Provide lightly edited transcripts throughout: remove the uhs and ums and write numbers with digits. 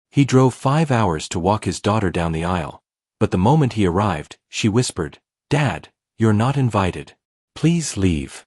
He drove 5 hours to walk his daughter down the aisle, but the moment he arrived, she whispered, "Dad, you're not invited. Please leave."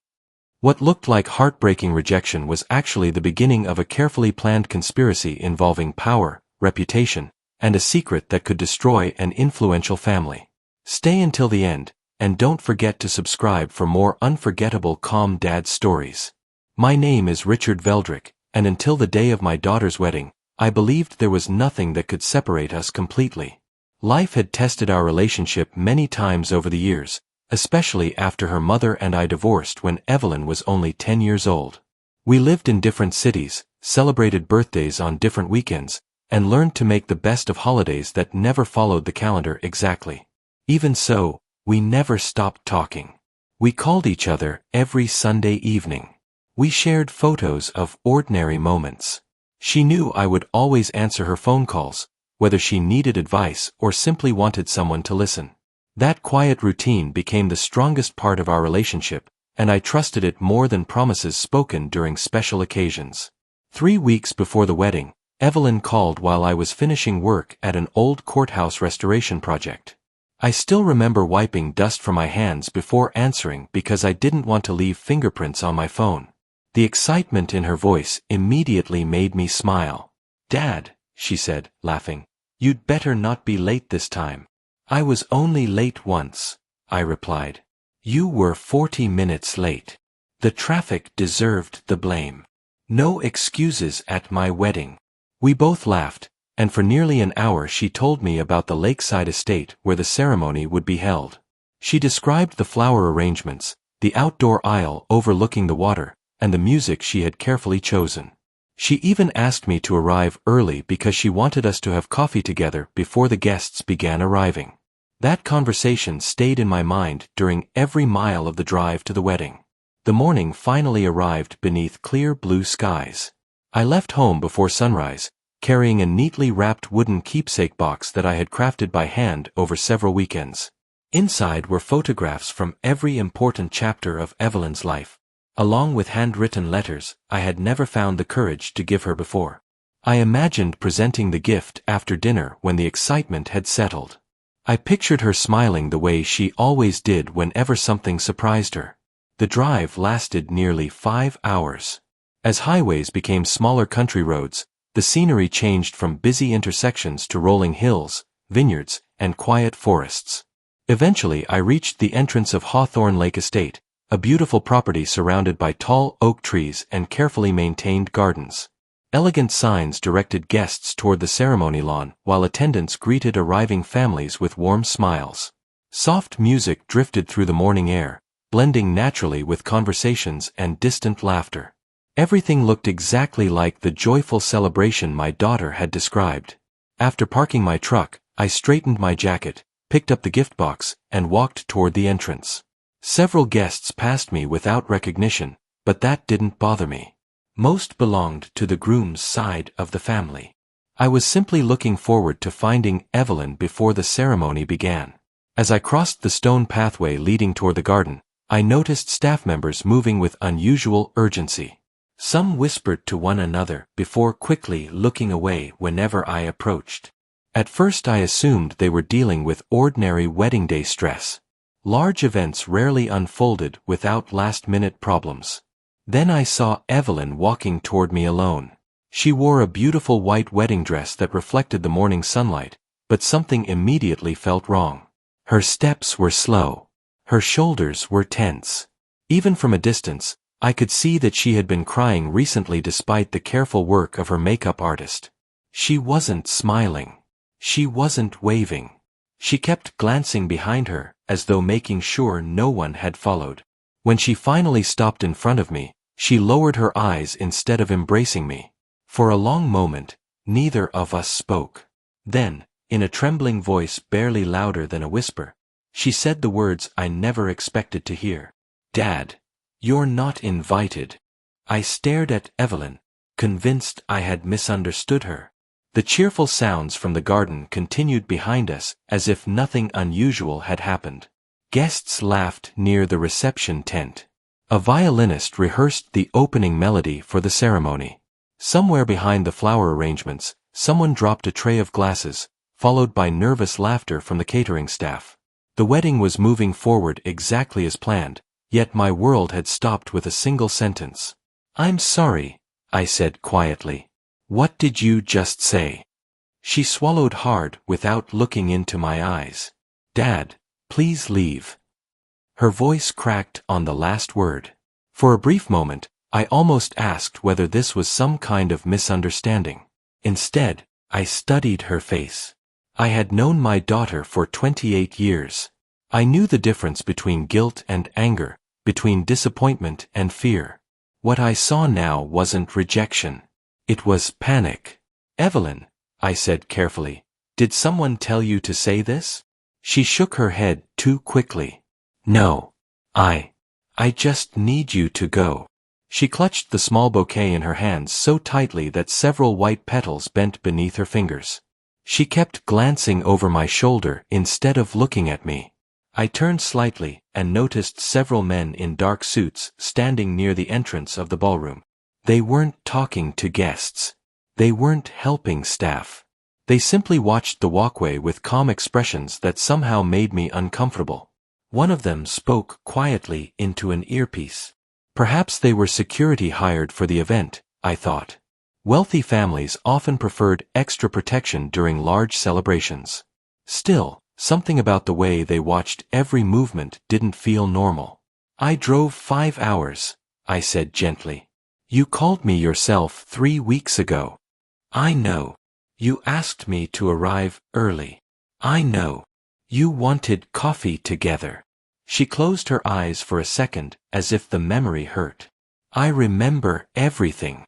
What looked like heartbreaking rejection was actually the beginning of a carefully planned conspiracy involving power, reputation, and a secret that could destroy an influential family. Stay until the end, and don't forget to subscribe for more unforgettable calm dad stories. My name is Richard Veldrick, and until the day of my daughter's wedding, I believed there was nothing that could separate us completely. Life had tested our relationship many times over the years, especially after her mother and I divorced when Evelyn was only 10 years old. We lived in different cities, celebrated birthdays on different weekends, and learned to make the best of holidays that never followed the calendar exactly. Even so, we never stopped talking. We called each other every Sunday evening. We shared photos of ordinary moments. She knew I would always answer her phone calls, whether she needed advice or simply wanted someone to listen. That quiet routine became the strongest part of our relationship, and I trusted it more than promises spoken during special occasions. 3 weeks before the wedding, Evelyn called while I was finishing work at an old courthouse restoration project. I still remember wiping dust from my hands before answering because I didn't want to leave fingerprints on my phone. The excitement in her voice immediately made me smile. "Dad," she said, laughing, "you'd better not be late this time." "I was only late once," I replied. "You were 40 minutes late. The traffic deserved the blame. No excuses at my wedding." We both laughed, and for nearly an hour she told me about the lakeside estate where the ceremony would be held. She described the flower arrangements, the outdoor aisle overlooking the water, and the music she had carefully chosen. She even asked me to arrive early because she wanted us to have coffee together before the guests began arriving. That conversation stayed in my mind during every mile of the drive to the wedding. The morning finally arrived beneath clear blue skies. I left home before sunrise, carrying a neatly wrapped wooden keepsake box that I had crafted by hand over several weekends. Inside were photographs from every important chapter of Evelyn's life, along with handwritten letters I had never found the courage to give her before. I imagined presenting the gift after dinner when the excitement had settled. I pictured her smiling the way she always did whenever something surprised her. The drive lasted nearly 5 hours. As highways became smaller country roads, the scenery changed from busy intersections to rolling hills, vineyards, and quiet forests. Eventually I reached the entrance of Hawthorne Lake Estate, a beautiful property surrounded by tall oak trees and carefully maintained gardens. Elegant signs directed guests toward the ceremony lawn, while attendants greeted arriving families with warm smiles. Soft music drifted through the morning air, blending naturally with conversations and distant laughter. Everything looked exactly like the joyful celebration my daughter had described. After parking my truck, I straightened my jacket, picked up the gift box, and walked toward the entrance. Several guests passed me without recognition, but that didn't bother me. Most belonged to the groom's side of the family. I was simply looking forward to finding Evelyn before the ceremony began. As I crossed the stone pathway leading toward the garden, I noticed staff members moving with unusual urgency. Some whispered to one another before quickly looking away whenever I approached. At first I assumed they were dealing with ordinary wedding day stress. Large events rarely unfolded without last-minute problems. Then I saw Evelyn walking toward me alone. She wore a beautiful white wedding dress that reflected the morning sunlight, but something immediately felt wrong. Her steps were slow. Her shoulders were tense. Even from a distance, I could see that she had been crying recently despite the careful work of her makeup artist. She wasn't smiling. She wasn't waving. She kept glancing behind her, as though making sure no one had followed. When she finally stopped in front of me, she lowered her eyes instead of embracing me. For a long moment, neither of us spoke. Then, in a trembling voice barely louder than a whisper, she said the words I never expected to hear. "Dad, you're not invited." I stared at Evelyn, convinced I had misunderstood her. The cheerful sounds from the garden continued behind us as if nothing unusual had happened. Guests laughed near the reception tent. A violinist rehearsed the opening melody for the ceremony. Somewhere behind the flower arrangements, Someone dropped a tray of glasses, followed by nervous laughter from the catering staff. The wedding was moving forward exactly as planned, yet my world had stopped with a single sentence. "I'm sorry," I said quietly. "What did you just say?" She swallowed hard without looking into my eyes. "Dad, please leave." Her voice cracked on the last word. For a brief moment, I almost asked whether this was some kind of misunderstanding. Instead, I studied her face. I had known my daughter for 28 years. I knew the difference between guilt and anger, between disappointment and fear. What I saw now wasn't rejection. It was panic. "Evelyn," I said carefully, "did someone tell you to say this?" She shook her head too quickly. "No. I just need you to go." She clutched the small bouquet in her hands so tightly that several white petals bent beneath her fingers. She kept glancing over my shoulder instead of looking at me. I turned slightly and noticed several men in dark suits standing near the entrance of the ballroom. They weren't talking to guests. They weren't helping staff. They simply watched the walkway with calm expressions that somehow made me uncomfortable. One of them spoke quietly into an earpiece. Perhaps they were security hired for the event, I thought. Wealthy families often preferred extra protection during large celebrations. Still, something about the way they watched every movement didn't feel normal. "I drove 5 hours," I said gently. "You called me yourself 3 weeks ago." "I know. You asked me to arrive early." "I know. You wanted coffee together." She closed her eyes for a second, as if the memory hurt. "I remember everything."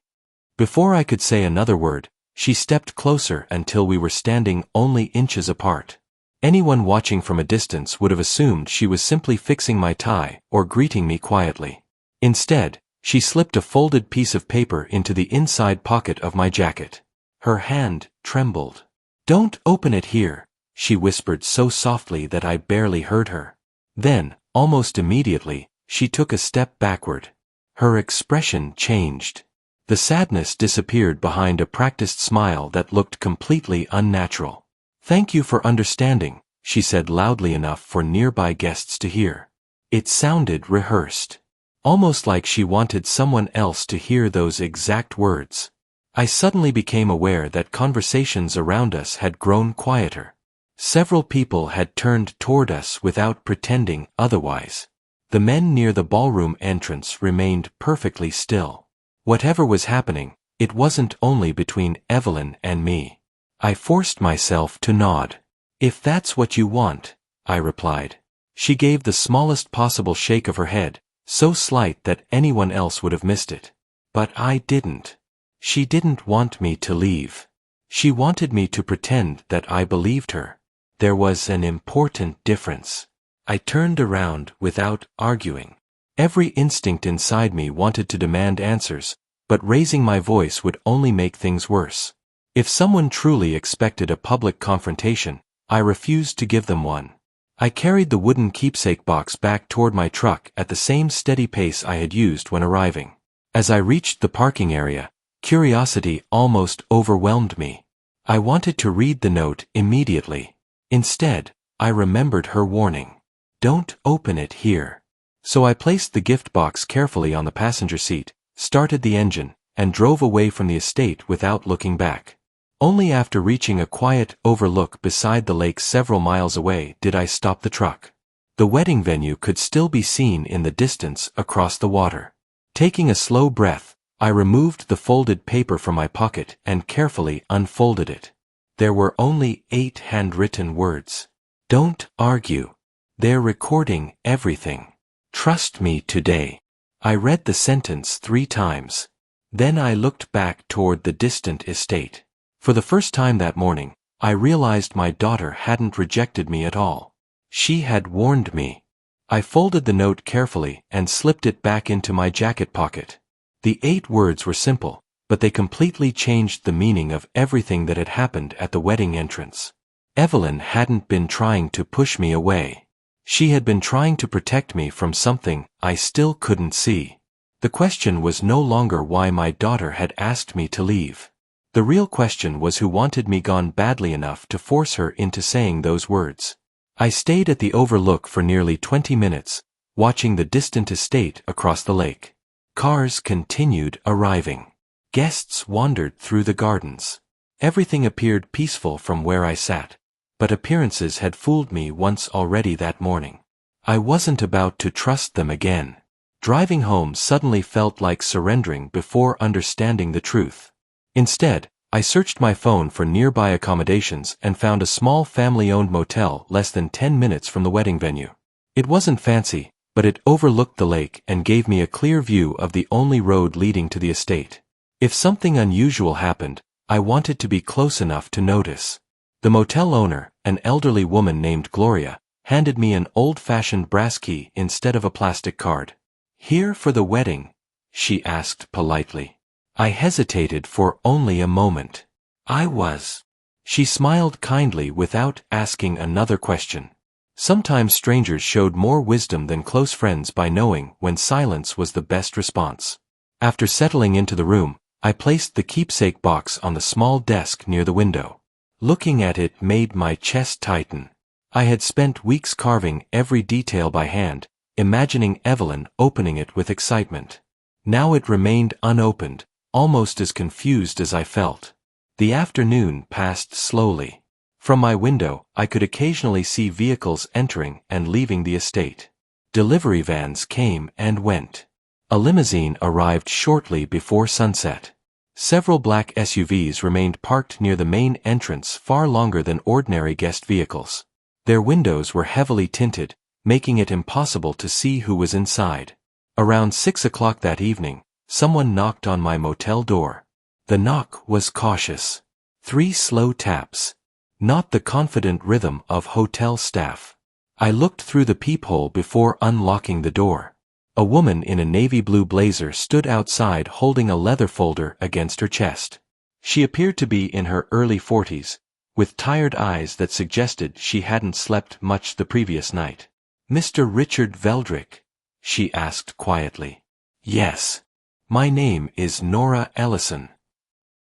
Before I could say another word, she stepped closer until we were standing only inches apart. Anyone watching from a distance would have assumed she was simply fixing my tie or greeting me quietly. Instead, she slipped a folded piece of paper into the inside pocket of my jacket. Her hand trembled. "Don't open it here," she whispered so softly that I barely heard her. Then, almost immediately, she took a step backward. Her expression changed. The sadness disappeared behind a practiced smile that looked completely unnatural. "Thank you for understanding," she said loudly enough for nearby guests to hear. It sounded rehearsed. Almost like she wanted someone else to hear those exact words. I suddenly became aware that conversations around us had grown quieter. Several people had turned toward us without pretending otherwise. The men near the ballroom entrance remained perfectly still. Whatever was happening, it wasn't only between Evelyn and me. I forced myself to nod. "If that's what you want," I replied. She gave the smallest possible shake of her head, so slight that anyone else would have missed it. But I didn't. She didn't want me to leave. She wanted me to pretend that I believed her. There was an important difference. I turned around without arguing. Every instinct inside me wanted to demand answers, but raising my voice would only make things worse. If someone truly expected a public confrontation, I refused to give them one. I carried the wooden keepsake box back toward my truck at the same steady pace I had used when arriving. As I reached the parking area, curiosity almost overwhelmed me. I wanted to read the note immediately. Instead, I remembered her warning. "Don't open it here." So I placed the gift box carefully on the passenger seat, started the engine, and drove away from the estate without looking back. Only after reaching a quiet overlook beside the lake several miles away did I stop the truck. The wedding venue could still be seen in the distance across the water. Taking a slow breath, I removed the folded paper from my pocket and carefully unfolded it. There were only 8 handwritten words. "Don't argue. They're recording everything. Trust me today." I read the sentence 3 times. Then I looked back toward the distant estate. For the first time that morning, I realized my daughter hadn't rejected me at all. She had warned me. I folded the note carefully and slipped it back into my jacket pocket. The 8 words were simple, but they completely changed the meaning of everything that had happened at the wedding entrance. Evelyn hadn't been trying to push me away. She had been trying to protect me from something I still couldn't see. The question was no longer why my daughter had asked me to leave. The real question was who wanted me gone badly enough to force her into saying those words. I stayed at the overlook for nearly 20 minutes, watching the distant estate across the lake. Cars continued arriving. Guests wandered through the gardens. Everything appeared peaceful from where I sat, but appearances had fooled me once already that morning. I wasn't about to trust them again. Driving home suddenly felt like surrendering before understanding the truth. Instead, I searched my phone for nearby accommodations and found a small family-owned motel less than 10 minutes from the wedding venue. It wasn't fancy, but it overlooked the lake and gave me a clear view of the only road leading to the estate. If something unusual happened, I wanted to be close enough to notice. The motel owner, an elderly woman named Gloria, handed me an old-fashioned brass key instead of a plastic card. "Here for the wedding?" she asked politely. I hesitated for only a moment. I was. She smiled kindly without asking another question. Sometimes strangers showed more wisdom than close friends by knowing when silence was the best response. After settling into the room, I placed the keepsake box on the small desk near the window. Looking at it made my chest tighten. I had spent weeks carving every detail by hand, imagining Evelyn opening it with excitement. Now it remained unopened, almost as confused as I felt. The afternoon passed slowly. From my window, I could occasionally see vehicles entering and leaving the estate. Delivery vans came and went. A limousine arrived shortly before sunset. Several black SUVs remained parked near the main entrance far longer than ordinary guest vehicles. Their windows were heavily tinted, making it impossible to see who was inside. Around 6 o'clock that evening, someone knocked on my motel door. The knock was cautious. 3 slow taps. Not the confident rhythm of hotel staff. I looked through the peephole before unlocking the door. A woman in a navy blue blazer stood outside holding a leather folder against her chest. She appeared to be in her early 40s, with tired eyes that suggested she hadn't slept much the previous night. "Mr. Richard Veldrick?" she asked quietly. "Yes. My name is Nora Ellison."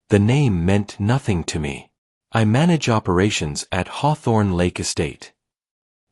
The name meant nothing to me. I manage operations at Hawthorne Lake Estate.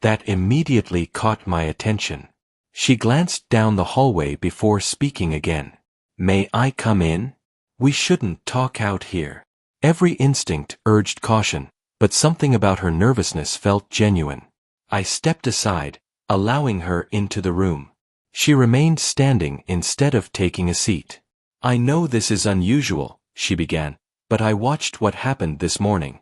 That immediately caught my attention. She glanced down the hallway before speaking again. "May I come in? We shouldn't talk out here." Every instinct urged caution, but something about her nervousness felt genuine. I stepped aside, allowing her into the room. She remained standing instead of taking a seat. "I know this is unusual," she began, "but I watched what happened this morning."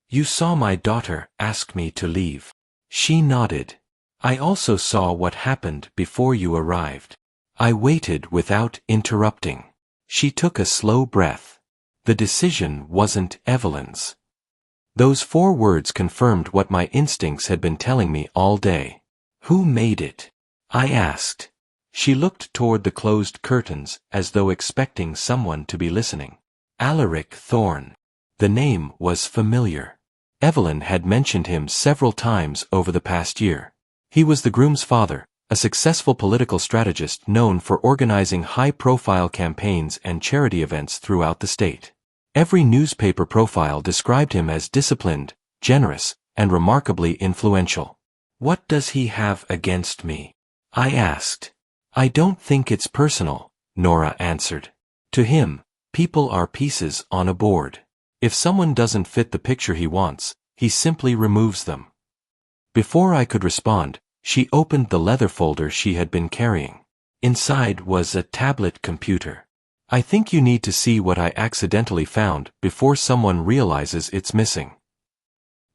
"You saw my daughter ask me to leave." She nodded. "I also saw what happened before you arrived." I waited without interrupting. She took a slow breath. The decision wasn't Evelyn's. Those 4 words confirmed what my instincts had been telling me all day. "Who made it?" I asked. She looked toward the closed curtains as though expecting someone to be listening. "Alaric Thorne." The name was familiar. Evelyn had mentioned him several times over the past year. He was the groom's father, a successful political strategist known for organizing high-profile campaigns and charity events throughout the state. Every newspaper profile described him as disciplined, generous, and remarkably influential. "What does he have against me?" I asked. "I don't think it's personal," Nora answered. "To him, people are pieces on a board. If someone doesn't fit the picture he wants, he simply removes them." Before I could respond, she opened the leather folder she had been carrying. Inside was a tablet computer. "I think you need to see what I accidentally found before someone realizes it's missing."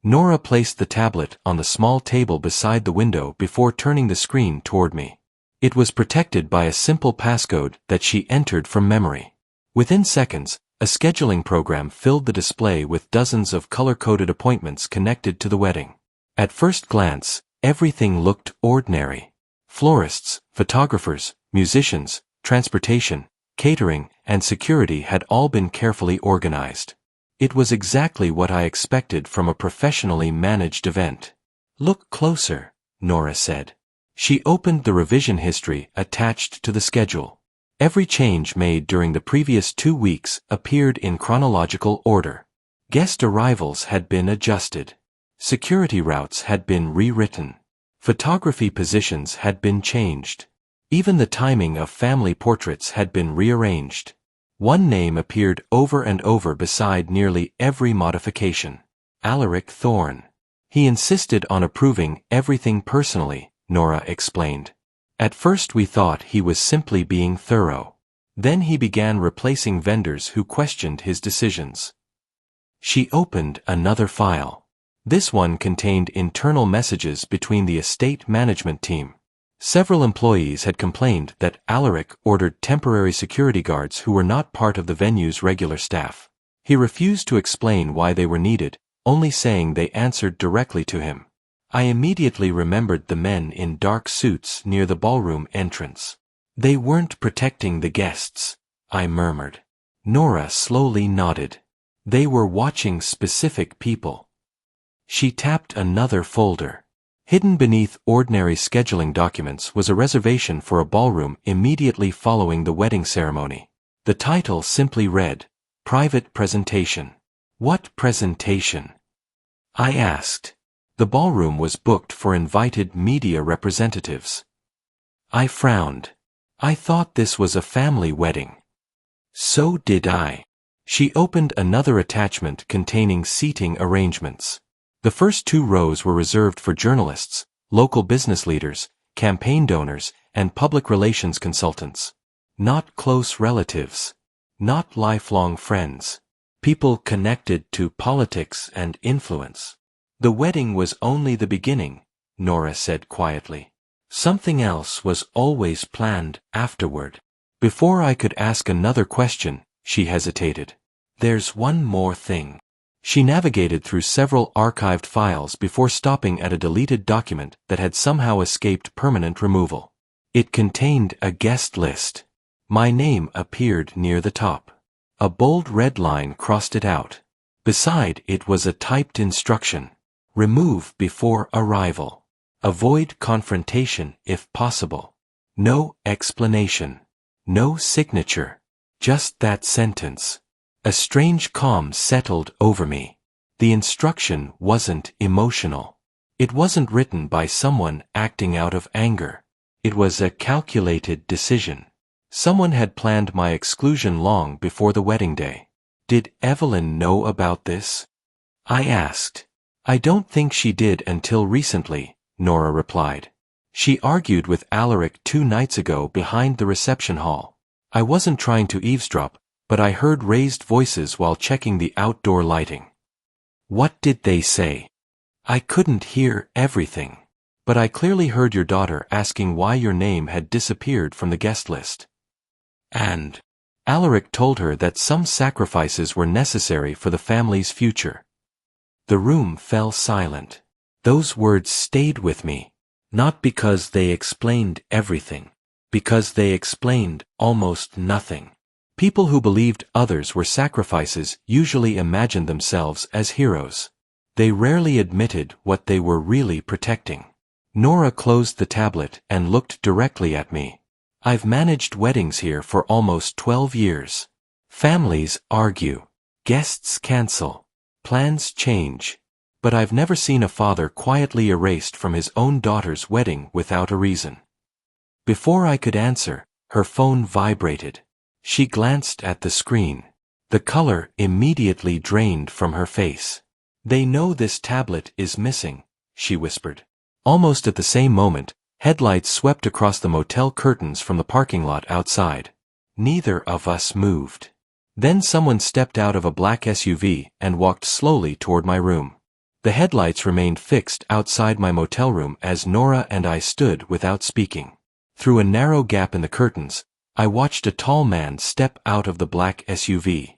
Nora placed the tablet on the small table beside the window before turning the screen toward me. It was protected by a simple passcode that she entered from memory. Within seconds, a scheduling program filled the display with dozens of color-coded appointments connected to the wedding. At first glance, everything looked ordinary. Florists, photographers, musicians, transportation, catering, and security had all been carefully organized. It was exactly what I expected from a professionally managed event. "Look closer," Nora said. She opened the revision history attached to the schedule. Every change made during the previous 2 weeks appeared in chronological order. Guest arrivals had been adjusted. Security routes had been rewritten. Photography positions had been changed. Even the timing of family portraits had been rearranged. One name appeared over and over beside nearly every modification. Alaric Thorne. He insisted on approving everything personally, Nora explained. At first we thought he was simply being thorough. Then he began replacing vendors who questioned his decisions. She opened another file. This one contained internal messages between the estate management team. Several employees had complained that Alaric ordered temporary security guards who were not part of the venue's regular staff. He refused to explain why they were needed, only saying they answered directly to him. I immediately remembered the men in dark suits near the ballroom entrance. They weren't protecting the guests, I murmured. Nora slowly nodded. They were watching specific people. She tapped another folder. Hidden beneath ordinary scheduling documents was a reservation for a ballroom immediately following the wedding ceremony. The title simply read, Private Presentation. What presentation? I asked. The ballroom was booked for invited media representatives. I frowned. I thought this was a family wedding. So did I. She opened another attachment containing seating arrangements. The first 2 rows were reserved for journalists, local business leaders, campaign donors, and public relations consultants. Not close relatives. Not lifelong friends. People connected to politics and influence. The wedding was only the beginning, Nora said quietly. Something else was always planned afterward. Before I could ask another question, she hesitated. There's one more thing. She navigated through several archived files before stopping at a deleted document that had somehow escaped permanent removal. It contained a guest list. My name appeared near the top. A bold red line crossed it out. Beside it was a typed instruction. Remove before arrival. Avoid confrontation if possible. No explanation. No signature. Just that sentence. A strange calm settled over me. The instruction wasn't emotional. It wasn't written by someone acting out of anger. It was a calculated decision. Someone had planned my exclusion long before the wedding day. Did Evelyn know about this? I asked. I don't think she did until recently, Nora replied. She argued with Alaric 2 nights ago behind the reception hall. I wasn't trying to eavesdrop, but I heard raised voices while checking the outdoor lighting. What did they say? I couldn't hear everything, but I clearly heard your daughter asking why your name had disappeared from the guest list. And Alaric told her that some sacrifices were necessary for the family's future. The room fell silent. Those words stayed with me, not because they explained everything, because they explained almost nothing. People who believed others were sacrifices usually imagined themselves as heroes. They rarely admitted what they were really protecting. Nora closed the tablet and looked directly at me. I've managed weddings here for almost 12 years. Families argue. Guests cancel. Plans change. But I've never seen a father quietly erased from his own daughter's wedding without a reason. Before I could answer, her phone vibrated. She glanced at the screen. The color immediately drained from her face. They know this tablet is missing, she whispered. Almost at the same moment, headlights swept across the motel curtains from the parking lot outside. Neither of us moved. Then someone stepped out of a black SUV and walked slowly toward my room. The headlights remained fixed outside my motel room as Nora and I stood without speaking. Through a narrow gap in the curtains, I watched a tall man step out of the black SUV.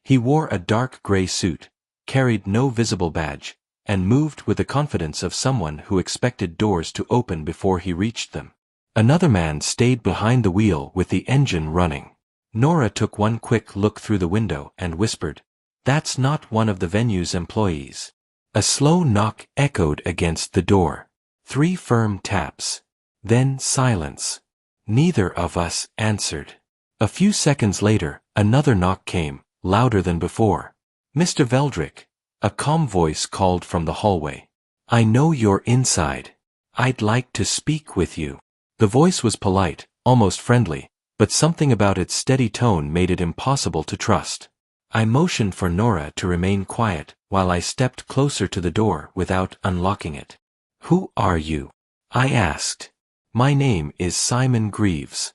He wore a dark gray suit, carried no visible badge, and moved with the confidence of someone who expected doors to open before he reached them. Another man stayed behind the wheel with the engine running. Nora took one quick look through the window and whispered, "That's not one of the venue's employees." A slow knock echoed against the door. 3 firm taps. Then silence. Neither of us answered. A few seconds later, another knock came, louder than before. "Mr. Veldrick," a calm voice called from the hallway. "I know you're inside. I'd like to speak with you." The voice was polite, almost friendly, but something about its steady tone made it impossible to trust. I motioned for Nora to remain quiet while I stepped closer to the door without unlocking it. "Who are you?" I asked. "My name is Simon Greaves."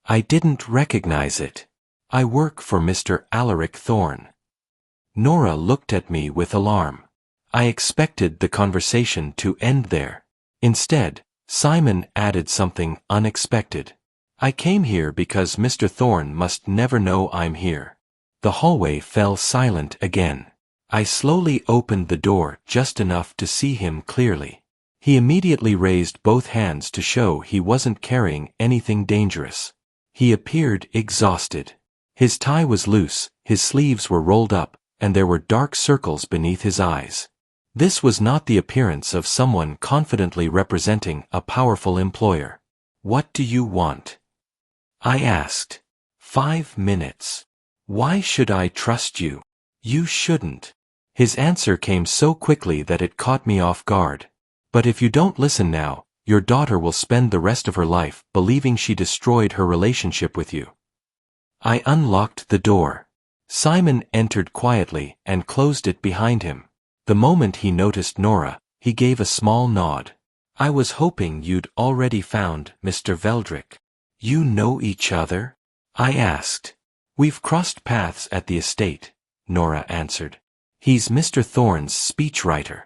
I didn't recognize it. "I work for Mr. Alaric Thorne." Nora looked at me with alarm. I expected the conversation to end there. Instead, Simon added something unexpected. "I came here because Mr. Thorne must never know I'm here." The hallway fell silent again. I slowly opened the door just enough to see him clearly. He immediately raised both hands to show he wasn't carrying anything dangerous. He appeared exhausted. His tie was loose, his sleeves were rolled up, and there were dark circles beneath his eyes. This was not the appearance of someone confidently representing a powerful employer. "What do you want?" I asked. 5 minutes. "Why should I trust you?" "You shouldn't." His answer came so quickly that it caught me off guard. "But if you don't listen now, your daughter will spend the rest of her life believing she destroyed her relationship with you." I unlocked the door. Simon entered quietly and closed it behind him. The moment he noticed Nora, he gave a small nod. "I was hoping you'd already found Mr. Veldrick." "You know each other?" I asked. "We've crossed paths at the estate," Nora answered. "He's Mr. Thorne's speechwriter."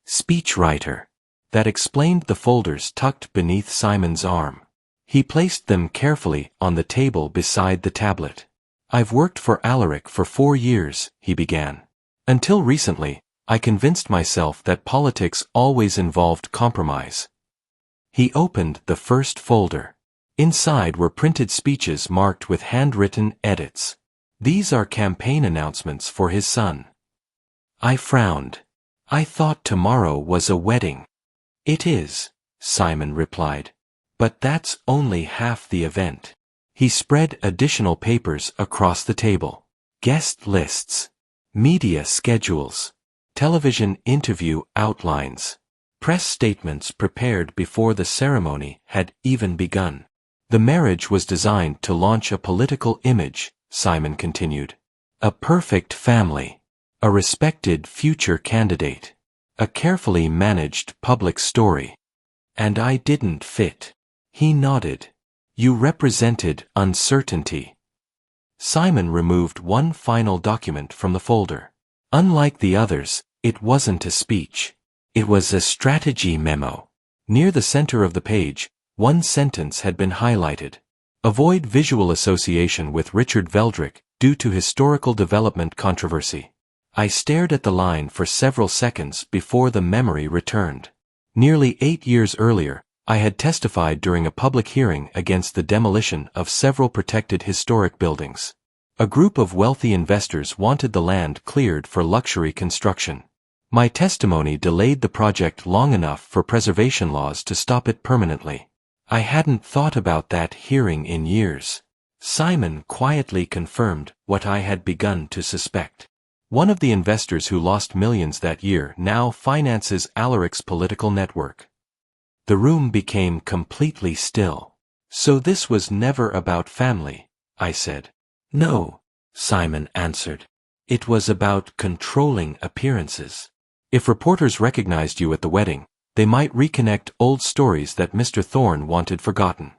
Speechwriter. That explained the folders tucked beneath Simon's arm. He placed them carefully on the table beside the tablet. "I've worked for Alaric for 4 years," he began. "Until recently, I convinced myself that politics always involved compromise." He opened the first folder. Inside were printed speeches marked with handwritten edits. "These are campaign announcements for his son." I frowned. "I thought tomorrow was a wedding." "It is," Simon replied. "But that's only half the event." He spread additional papers across the table. Guest lists, media schedules, television interview outlines, press statements prepared before the ceremony had even begun. "The marriage was designed to launch a political image," Simon continued. "A perfect family. A respected future candidate. A carefully managed public story. And I didn't fit." He nodded. "You represented uncertainty." Simon removed one final document from the folder. Unlike the others, it wasn't a speech. It was a strategy memo. Near the center of the page, one sentence had been highlighted. "Avoid visual association with Richard Veldrick due to historical development controversy." I stared at the line for several seconds before the memory returned. Nearly 8 years earlier, I had testified during a public hearing against the demolition of several protected historic buildings. A group of wealthy investors wanted the land cleared for luxury construction. My testimony delayed the project long enough for preservation laws to stop it permanently. I hadn't thought about that hearing in years. Simon quietly confirmed what I had begun to suspect. One of the investors who lost millions that year now finances Alaric's political network. The room became completely still. "So this was never about family," I said. "No," Simon answered. "It was about controlling appearances. If reporters recognized you at the wedding, they might reconnect old stories that Mr. Thorne wanted forgotten."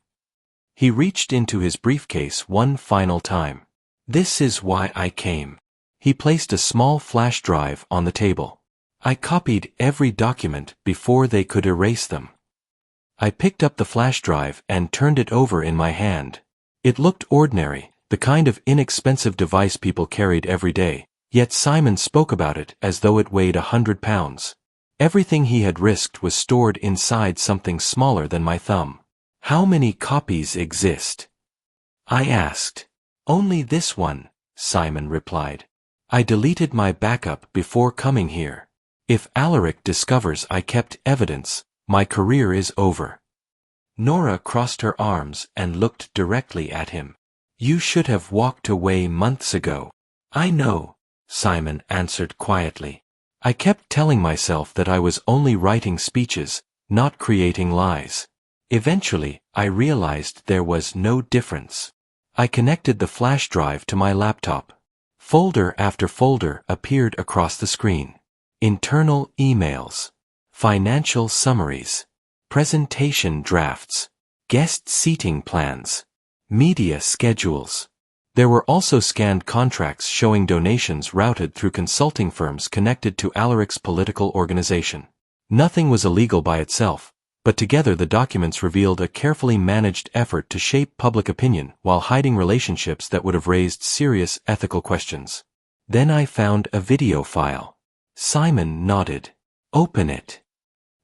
He reached into his briefcase one final time. "This is why I came." He placed a small flash drive on the table. I copied every document before they could erase them. I picked up the flash drive and turned it over in my hand. It looked ordinary, the kind of inexpensive device people carried every day, yet Simon spoke about it as though it weighed 100 pounds. Everything he had risked was stored inside something smaller than my thumb. "How many copies exist?" I asked. "Only this one," Simon replied. "I deleted my backup before coming here. If Alaric discovers I kept evidence, my career is over." Nora crossed her arms and looked directly at him. You should have walked away months ago. I know, Simon answered quietly. I kept telling myself that I was only writing speeches, not creating lies. Eventually, I realized there was no difference. I connected the flash drive to my laptop. Folder after folder appeared across the screen. Internal emails, financial summaries, presentation drafts, guest seating plans, media schedules. There were also scanned contracts showing donations routed through consulting firms connected to Alaric's political organization. Nothing was illegal by itself, but together the documents revealed a carefully managed effort to shape public opinion while hiding relationships that would have raised serious ethical questions. Then I found a video file. Simon nodded. Open it.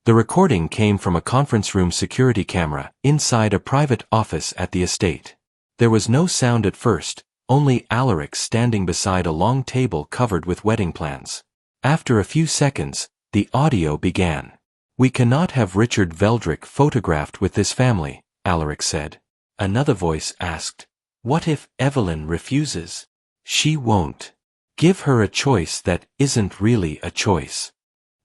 The recording came from a conference room security camera inside a private office at the estate. There was no sound at first, only Alaric standing beside a long table covered with wedding plans. After a few seconds, the audio began. We cannot have Richard Veldrick photographed with this family, Alaric said. Another voice asked, what if Evelyn refuses? She won't. Give her a choice that isn't really a choice.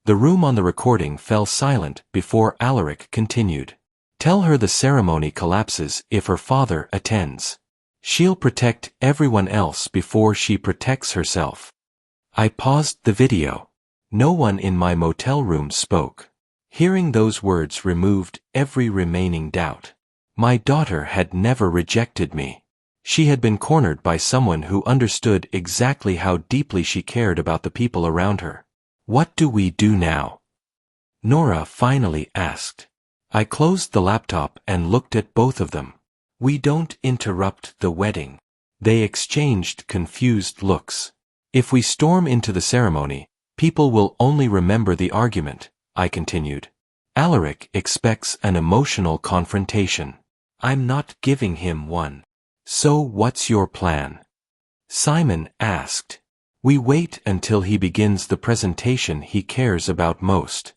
The room on the recording fell silent before Alaric continued. Tell her the ceremony collapses if her father attends. She'll protect everyone else before she protects herself. I paused the video. No one in my motel room spoke. Hearing those words removed every remaining doubt. My daughter had never rejected me. She had been cornered by someone who understood exactly how deeply she cared about the people around her. What do we do now? Nora finally asked. I closed the laptop and looked at both of them. We don't interrupt the wedding. They exchanged confused looks. If we storm into the ceremony, people will only remember the argument, I continued. Alaric expects an emotional confrontation. I'm not giving him one. So what's your plan? Simon asked. We wait until he begins the presentation he cares about most.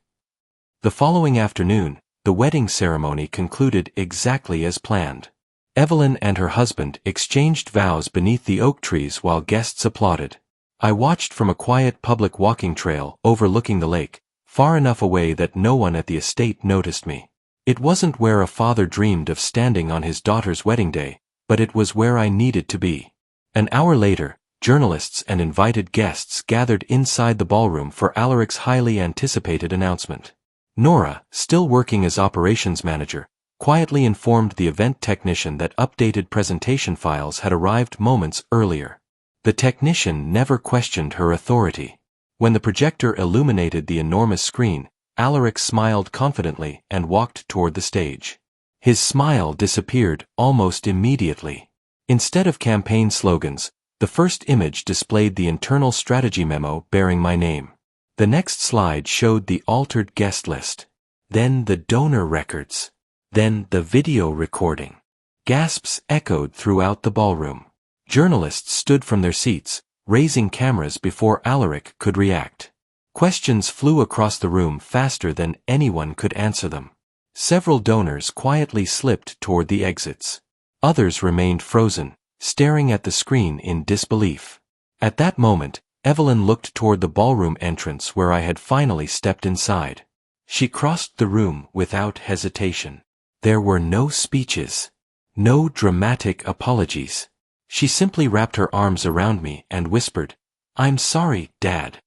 The following afternoon, the wedding ceremony concluded exactly as planned. Evelyn and her husband exchanged vows beneath the oak trees while guests applauded. I watched from a quiet public walking trail overlooking the lake, far enough away that no one at the estate noticed me. It wasn't where a father dreamed of standing on his daughter's wedding day, but it was where I needed to be. An hour later, journalists and invited guests gathered inside the ballroom for Alaric's highly anticipated announcement. Nora, still working as operations manager, quietly informed the event technician that updated presentation files had arrived moments earlier. The technician never questioned her authority. When the projector illuminated the enormous screen, Alaric smiled confidently and walked toward the stage. His smile disappeared almost immediately. Instead of campaign slogans, the first image displayed the internal strategy memo bearing my name. The next slide showed the altered guest list. Then the donor records. Then the video recording. Gasps echoed throughout the ballroom. Journalists stood from their seats, raising cameras before Alaric could react. Questions flew across the room faster than anyone could answer them. Several donors quietly slipped toward the exits. Others remained frozen, staring at the screen in disbelief. At that moment, Evelyn looked toward the ballroom entrance where I had finally stepped inside. She crossed the room without hesitation. There were no speeches, no dramatic apologies. She simply wrapped her arms around me and whispered, "I'm sorry, Dad."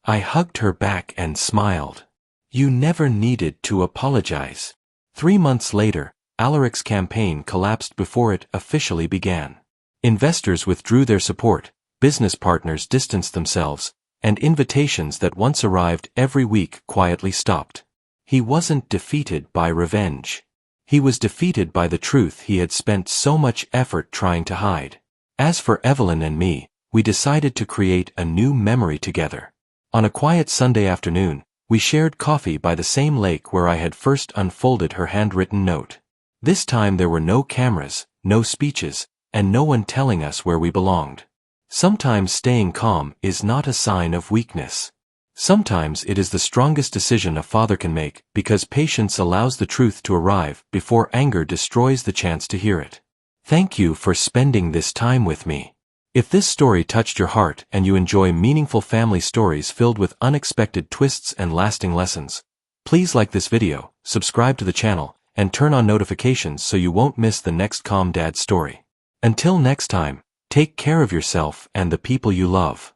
I hugged her back and smiled. You never needed to apologize. 3 months later, Alaric's campaign collapsed before it officially began. Investors withdrew their support, business partners distanced themselves, and invitations that once arrived every week quietly stopped. He wasn't defeated by revenge. He was defeated by the truth he had spent so much effort trying to hide. As for Evelyn and me, we decided to create a new memory together. On a quiet Sunday afternoon, we shared coffee by the same lake where I had first unfolded her handwritten note. This time there were no cameras, no speeches, and no one telling us where we belonged. Sometimes staying calm is not a sign of weakness. Sometimes it is the strongest decision a father can make because patience allows the truth to arrive before anger destroys the chance to hear it. Thank you for spending this time with me. If this story touched your heart and you enjoy meaningful family stories filled with unexpected twists and lasting lessons, please like this video, subscribe to the channel, and turn on notifications so you won't miss the next Calm Dad story. Until next time, take care of yourself and the people you love.